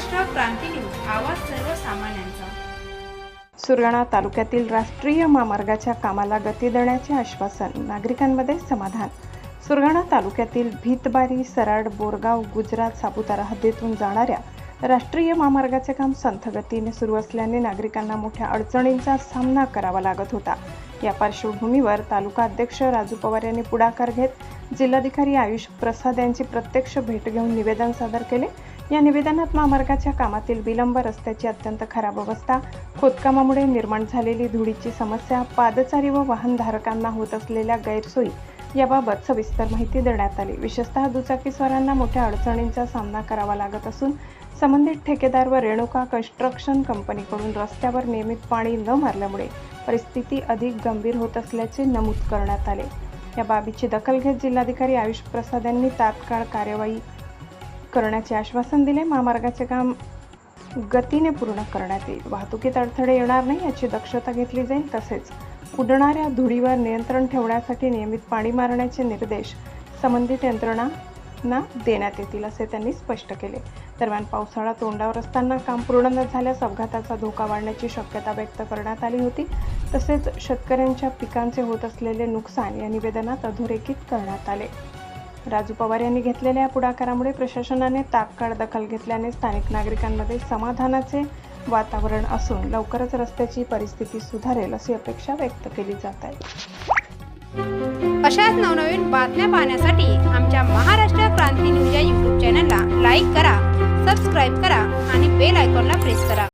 महाराष्ट्र क्रांती news, आवाज सर्वसामान्यांचा। सुरगाणा तालुक्यातील राष्ट्रीय महामार्गाच्या कामाला गती देण्याचे आश्वासन, नागरिकांमध्ये समाधान। सुरगाणा तालुक्यातील भीतबारी, सराड, बोरगाव, गुजरात, सापुतारा हद्दीतून जाणाऱ्या राष्ट्रीय महामार्गाचे काम संथ गतीने सुरू असल्याने नागरिकांना मोठ्या अडचणींचा सामना करावा लागत होता। या पार्श्वभूमीवर तालुका अध्यक्ष राजू पवार यांनी पुढाकार घेत जिल्हाधिकारी आयुष प्रसाद यांची प्रत्यक्ष भेट घेऊन निवेदन सादर केले। या निवेदनात महामार्गाच्या कामातील विलंब, रस्त्याची अत्यंत खराब अवस्था, खोदकामामुळे निर्माण झालेली धुळीची समस्या, पादचारी व वाहनधारकांना होत असलेल्या गैरसोयी याबाबत सविस्तर माहिती देण्यात आली। विशेषतः दुचाकीस्वारांना मोठ्या अडचणींचा सामना करावा लागत असून संबंधित ठेकेदार व रेणुका कन्स्ट्रक्शन कंपनीकडून रस्त्यावर नियमित पाणी न मारल्यामुळे परिस्थिती अधिक गंभीर होत असल्याचे नमूद करण्यात आले। या बाबीची दखल घेत जिल्हाधिकारी आयुष प्रसाद यांनी तात्काळ कार्यवाही करण्याचे आश्वासन दिले। महामार्गाचे काम गतीने पूर्ण करण्यात येईल, वाहतुकीत अडथळे येणार नाही याची दक्षता घेतली जाईल। तसेच उडणाऱ्या धुळीवर नियंत्रण ठेवण्यासाठी नियमित पाणी मारण्याचे निर्देश संबंधित यंत्रणांना देण्यात येतील असे त्यांनी स्पष्ट केले। दरम्यान पावसाळा तोंडावर असताना काम पूर्ण न झाल्यास अपघाताचा धोका वाढण्याची शक्यता व्यक्त करण्यात आली होती। तसेच शेतकऱ्यांच्या पिकांचे होत असलेले नुकसान या निवेदनात अधोरेखित करण्यात आले। राजू पवार यांनी घेतलेल्या पुढाकारामुळे प्रशासनाने तात्काळ दखल घेतल्याने स्थानिक नागरिकांमध्ये समाधानाचे वातावरण असून लवकरच रस्त्याची परिस्थिती सुधारेल अशी अपेक्षा व्यक्त केली जात आहे। अशाच नवनवीन बातम्या पाहण्यासाठी आमच्या महाराष्ट्र क्रांती न्यूज या YouTube चॅनलला लाईक करा, सबस्क्राईब करा आणि बेल आयकॉनला प्रेस करा।